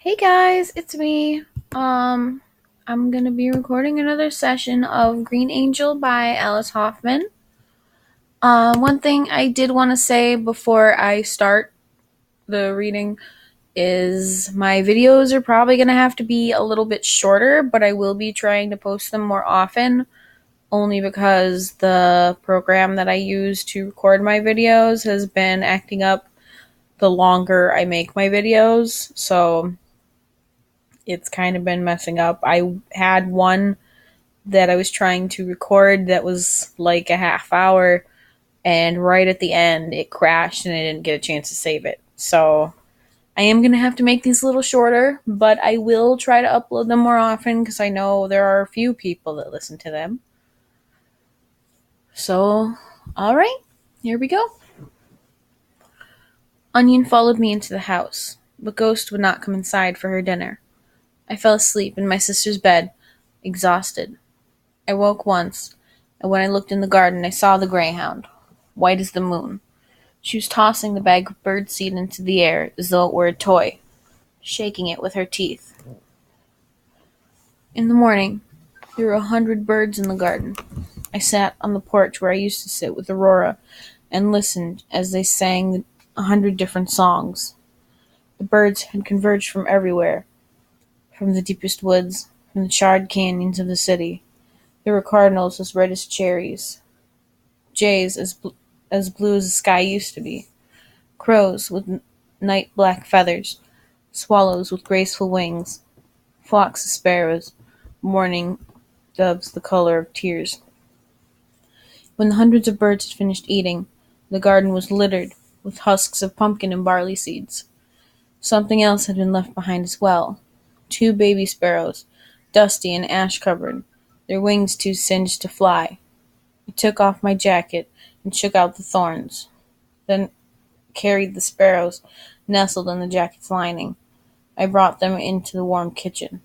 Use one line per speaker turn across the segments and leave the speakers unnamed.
Hey guys, it's me. I'm gonna be recording another session of Green Angel by Alice Hoffman. One thing I did want to say before I start the reading is my videos are probably gonna have to be a little bit shorter, but I will be trying to post them more often, only because the program that I use to record my videos has been acting up the longer I make my videos, so it's kind of been messing up. I had one that I was trying to record that was like a half hour, and right at the end it crashed and I didn't get a chance to save it. So I am going to have to make these a little shorter, but I will try to upload them more often because I know there are a few people that listen to them. So, alright, here we go. Onion followed me into the house, but Ghost would not come inside for her dinner. I fell asleep in my sister's bed, exhausted. I woke once, and when I looked in the garden I saw the greyhound, white as the moon. She was tossing the bag of birdseed into the air as though it were a toy, shaking it with her teeth. In the morning, there were 100 birds in the garden. I sat on the porch where I used to sit with Aurora and listened as they sang 100 different songs. The birds had converged from everywhere, from the deepest woods, from the charred canyons of the city. There were cardinals as red as cherries, jays as blue as the sky used to be, crows with night-black feathers, swallows with graceful wings, flocks of sparrows, mourning doves the color of tears. When the hundreds of birds had finished eating, the garden was littered with husks of pumpkin and barley seeds. Something else had been left behind as well. 2 baby sparrows, dusty and ash-covered, their wings too singed to fly. I took off my jacket and shook out the thorns, then carried the sparrows nestled in the jacket's lining. I brought them into the warm kitchen.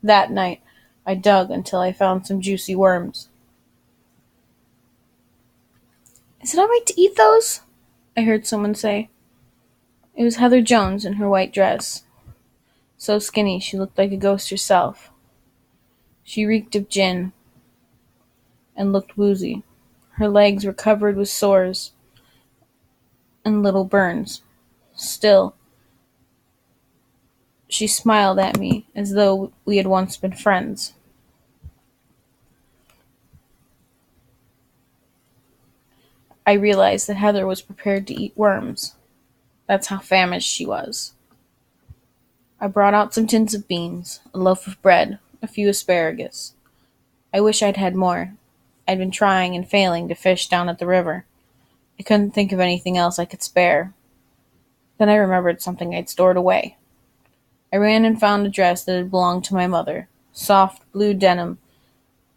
That night, I dug until I found some juicy worms. "Is it all right to eat those?" I heard someone say. It was Heather Jones in her white dress. So skinny she looked like a ghost herself. She reeked of gin and looked woozy. Her legs were covered with sores and little burns. Still, she smiled at me as though we had once been friends. I realized that Heather was prepared to eat worms. That's how famished she was. I brought out some tins of beans, a loaf of bread, a few asparagus. I wish I'd had more. I'd been trying and failing to fish down at the river. I couldn't think of anything else I could spare. Then I remembered something I'd stored away. I ran and found a dress that had belonged to my mother, soft blue denim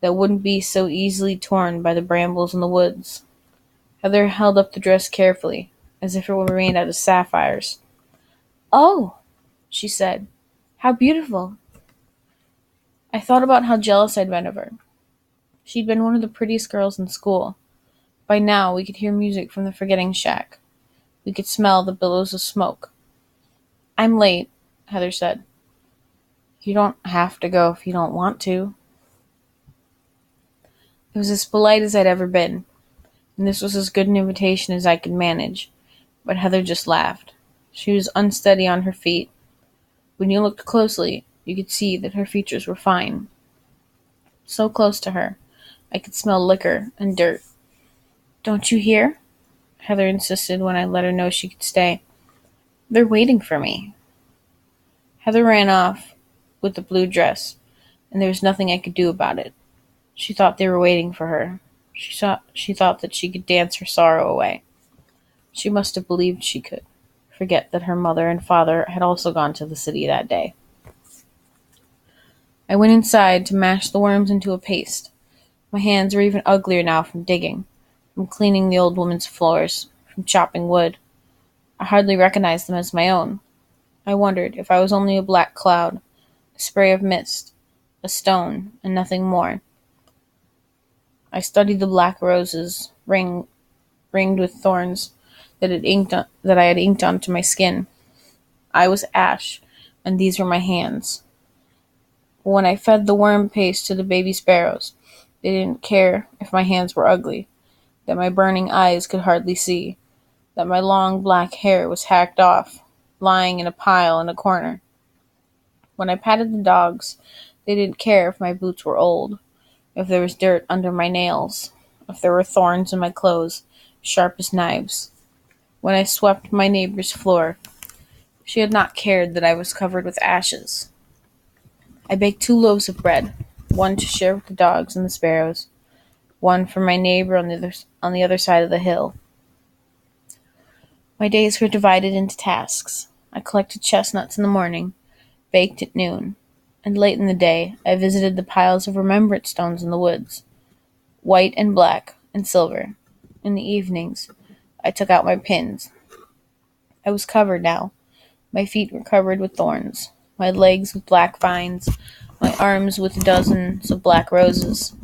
that wouldn't be so easily torn by the brambles in the woods. Heather held up the dress carefully, as if it were made out of sapphires. "Oh," she said, "how beautiful." I thought about how jealous I'd been of her. She'd been one of the prettiest girls in school. By now we could hear music from the forgetting shack. We could smell the billows of smoke. "I'm late," Heather said. "You don't have to go if you don't want to." It was as polite as I'd ever been, and this was as good an invitation as I could manage, but Heather just laughed. She was unsteady on her feet. When you looked closely, you could see that her features were fine. So close to her, I could smell liquor and dirt. "Don't you hear?" Heather insisted when I let her know she could stay. "They're waiting for me." Heather ran off with the blue dress, and there was nothing I could do about it. She thought they were waiting for her. She thought that she could dance her sorrow away. She must have believed she could forget that her mother and father had also gone to the city that day. I went inside to mash the worms into a paste. My hands were even uglier now from digging, from cleaning the old woman's floors, from chopping wood. I hardly recognized them as my own. I wondered if I was only a black cloud, a spray of mist, a stone, and nothing more. I studied the black roses, ringed with thorns that I had inked onto my skin. I was ash, and these were my hands. When I fed the worm paste to the baby sparrows, they didn't care if my hands were ugly, that my burning eyes could hardly see, that my long black hair was hacked off, lying in a pile in a corner. When I patted the dogs, they didn't care if my boots were old, if there was dirt under my nails, if there were thorns in my clothes, sharp as knives. When I swept my neighbor's floor, she had not cared that I was covered with ashes. I baked 2 loaves of bread, one to share with the dogs and the sparrows, one for my neighbor on the other side of the hill. My days were divided into tasks. I collected chestnuts in the morning, baked at noon, and late in the day I visited the piles of remembrance stones in the woods, white and black and silver. In the evenings, I took out my pins. I was covered now. My feet were covered with thorns, my legs with black vines, my arms with dozens of black roses.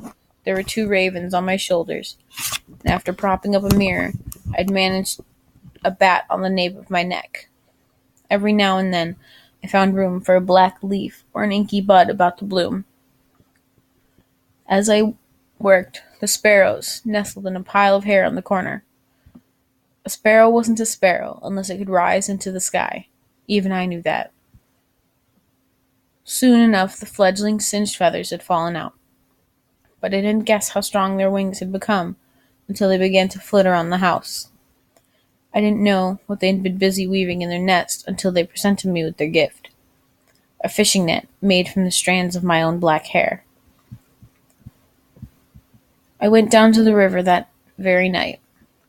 There were 2 ravens on my shoulders, and after propping up a mirror, I'd managed a bat on the nape of my neck. Every now and then, I found room for a black leaf or an inky bud about to bloom. As I worked, the sparrows nestled in a pile of hair on the corner. A sparrow wasn't a sparrow unless it could rise into the sky. Even I knew that. Soon enough, the fledgling singed feathers had fallen out, but I didn't guess how strong their wings had become until they began to flit around the house. I didn't know what they'd been busy weaving in their nest until they presented me with their gift, a fishing net made from the strands of my own black hair. I went down to the river that very night,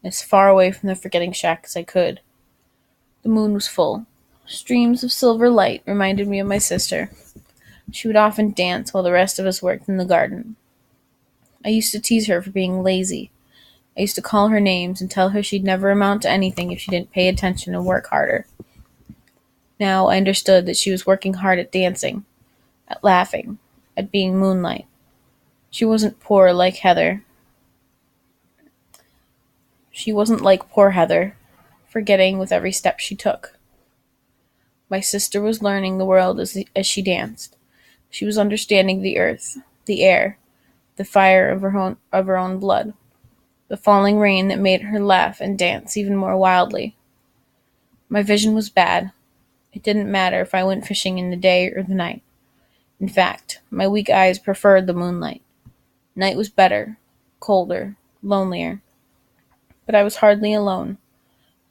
as far away from the forgetting shack as I could. The moon was full. Streams of silver light reminded me of my sister. She would often dance while the rest of us worked in the garden. I used to tease her for being lazy. I used to call her names and tell her she'd never amount to anything if she didn't pay attention and work harder. Now I understood that she was working hard at dancing, at laughing, at being moonlight. She wasn't poor like Heather. She wasn't like poor Heather, forgetting with every step she took. My sister was learning the world as she danced. She was understanding the earth, the air, the fire of her own blood, the falling rain that made her laugh and dance even more wildly. My vision was bad. It didn't matter if I went fishing in the day or the night. In fact, my weak eyes preferred the moonlight. Night was better, colder, lonelier. But I was hardly alone.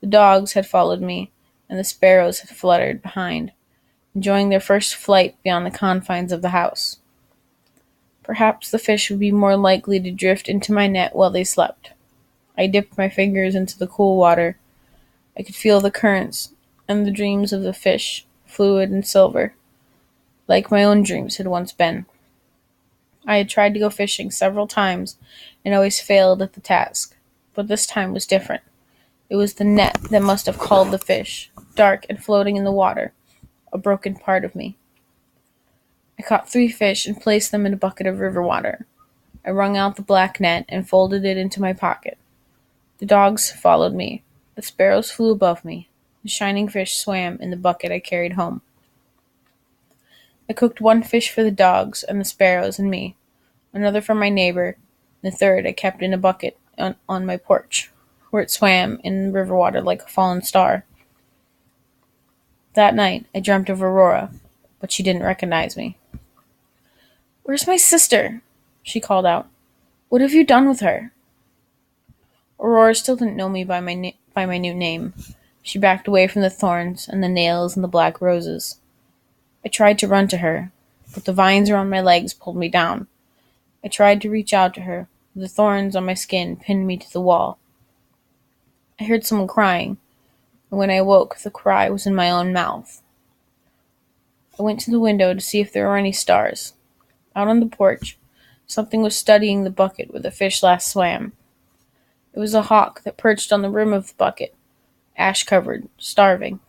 The dogs had followed me, and the sparrows had fluttered behind, enjoying their first flight beyond the confines of the house. Perhaps the fish would be more likely to drift into my net while they slept. I dipped my fingers into the cool water. I could feel the currents and the dreams of the fish, fluid and silver, like my own dreams had once been. I had tried to go fishing several times and always failed at the task, but this time was different. It was the net that must have called the fish, dark and floating in the water, a broken part of me. I caught 3 fish and placed them in a bucket of river water. I wrung out the black net and folded it into my pocket. The dogs followed me. The sparrows flew above me. The shining fish swam in the bucket I carried home. I cooked 1 fish for the dogs and the sparrows and me, another for my neighbor, and the third I kept in a bucket on my porch, where it swam in river water like a fallen star. That night I dreamt of Aurora, but she didn't recognize me. "Where's my sister?" she called out. "What have you done with her?" Aurora still didn't know me by my new name. She backed away from the thorns and the nails and the black roses. I tried to run to her, but the vines around my legs pulled me down. I tried to reach out to her, but the thorns on my skin pinned me to the wall. I heard someone crying, and when I awoke, the cry was in my own mouth. I went to the window to see if there were any stars. Out on the porch, something was studying the bucket where the fish last swam. It was a hawk that perched on the rim of the bucket, ash-covered, starving.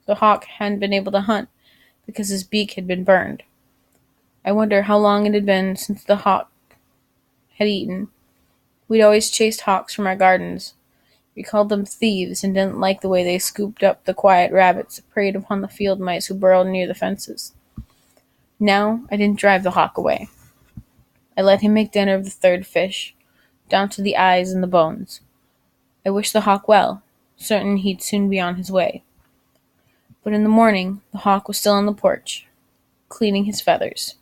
The hawk hadn't been able to hunt because his beak had been burned. I wonder how long it had been since the hawk had eaten. We'd always chased hawks from our gardens. We called them thieves and didn't like the way they scooped up the quiet rabbits that preyed upon the field mice who burrowed near the fences. Now, I didn't drive the hawk away. I let him make dinner of the third fish, down to the eyes and the bones. I wished the hawk well, certain he'd soon be on his way. But in the morning, the hawk was still on the porch, cleaning his feathers.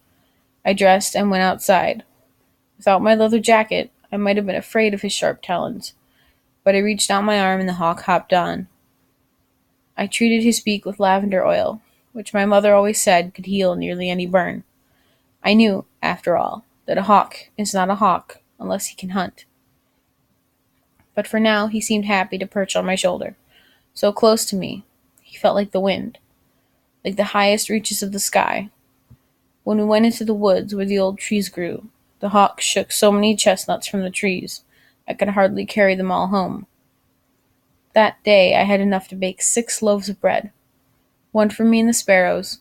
I dressed and went outside. Without my leather jacket, I might have been afraid of his sharp talons, but I reached out my arm and the hawk hopped on. I treated his beak with lavender oil, which my mother always said could heal nearly any burn. I knew, after all, that a hawk is not a hawk unless he can hunt. But for now he seemed happy to perch on my shoulder, so close to me, he felt like the wind, like the highest reaches of the sky. When we went into the woods where the old trees grew, the hawk shook so many chestnuts from the trees, I could hardly carry them all home. That day I had enough to bake 6 loaves of bread, one for me and the sparrows,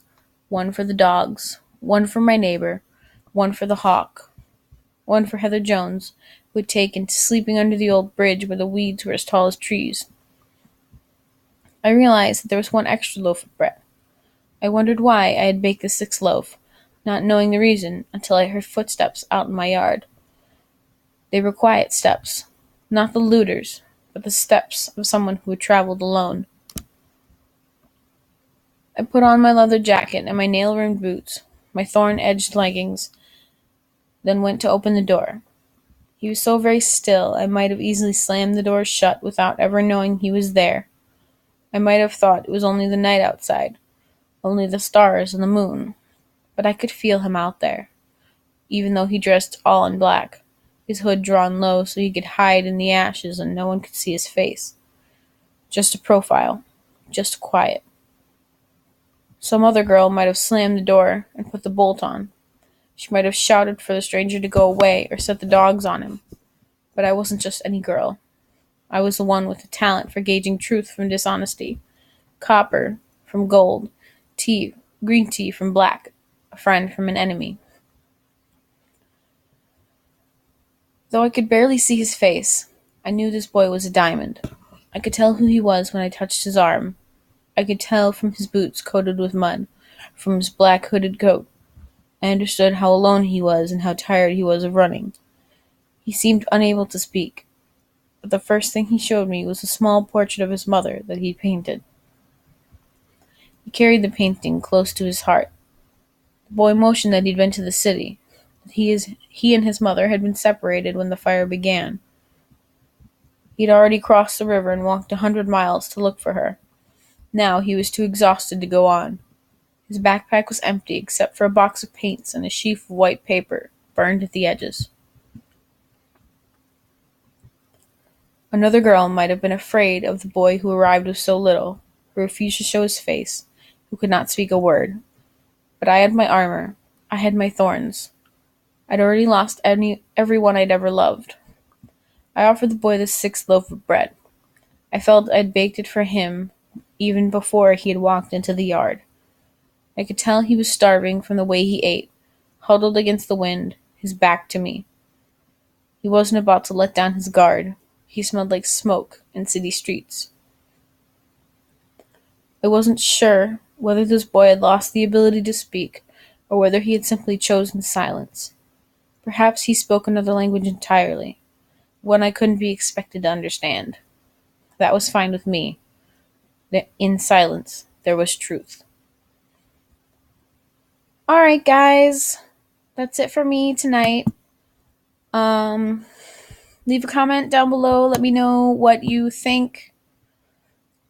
one for the dogs, one for my neighbor, one for the hawk, one for Heather Jones, who had taken to sleeping under the old bridge where the weeds were as tall as trees. I realized that there was one extra loaf of bread. I wondered why I had baked the 6th loaf, not knowing the reason until I heard footsteps out in my yard. They were quiet steps, not the looters, but the steps of someone who had traveled alone. I put on my leather jacket and my nail-rimmed boots, my thorn-edged leggings, then went to open the door. He was so very still I might have easily slammed the door shut without ever knowing he was there. I might have thought it was only the night outside, only the stars and the moon, but I could feel him out there, even though he dressed all in black, his hood drawn low so he could hide in the ashes and no one could see his face. Just a profile, just quiet. Some other girl might have slammed the door and put the bolt on. She might have shouted for the stranger to go away or set the dogs on him. But I wasn't just any girl. I was the one with the talent for gauging truth from dishonesty, copper from gold, green tea from black, a friend from an enemy. Though I could barely see his face, I knew this boy was a diamond. I could tell who he was when I touched his arm. I could tell from his boots coated with mud, from his black hooded coat. I understood how alone he was and how tired he was of running. He seemed unable to speak, but the first thing he showed me was a small portrait of his mother that he'd painted. He carried the painting close to his heart. The boy motioned that he'd been to the city, that he and his mother had been separated when the fire began. He'd already crossed the river and walked 100 miles to look for her. Now he was too exhausted to go on. His backpack was empty except for a box of paints and a sheaf of white paper, burned at the edges. Another girl might have been afraid of the boy who arrived with so little, who refused to show his face, who could not speak a word. But I had my armor. I had my thorns. I'd already lost everyone I'd ever loved. I offered the boy the 6th loaf of bread. I felt I'd baked it for him even before he had walked into the yard. I could tell he was starving from the way he ate, huddled against the wind, his back to me. He wasn't about to let down his guard. He smelled like smoke in city streets. I wasn't sure whether this boy had lost the ability to speak, or whether he had simply chosen silence. Perhaps he spoke another language entirely, one I couldn't be expected to understand. That was fine with me. In silence, there was truth. Alright, guys. That's it for me tonight. Leave a comment down below. Let me know what you think.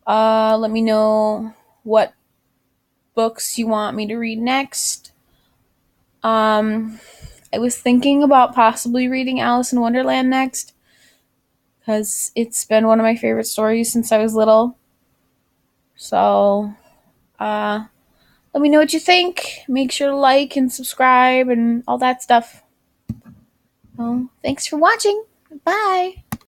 Let me know what books you want me to read next. I was thinking about possibly reading Alice in Wonderland next, because it's been one of my favorite stories since I was little. So, let me know what you think. Make sure to like and subscribe and all that stuff. Well, thanks for watching. Bye.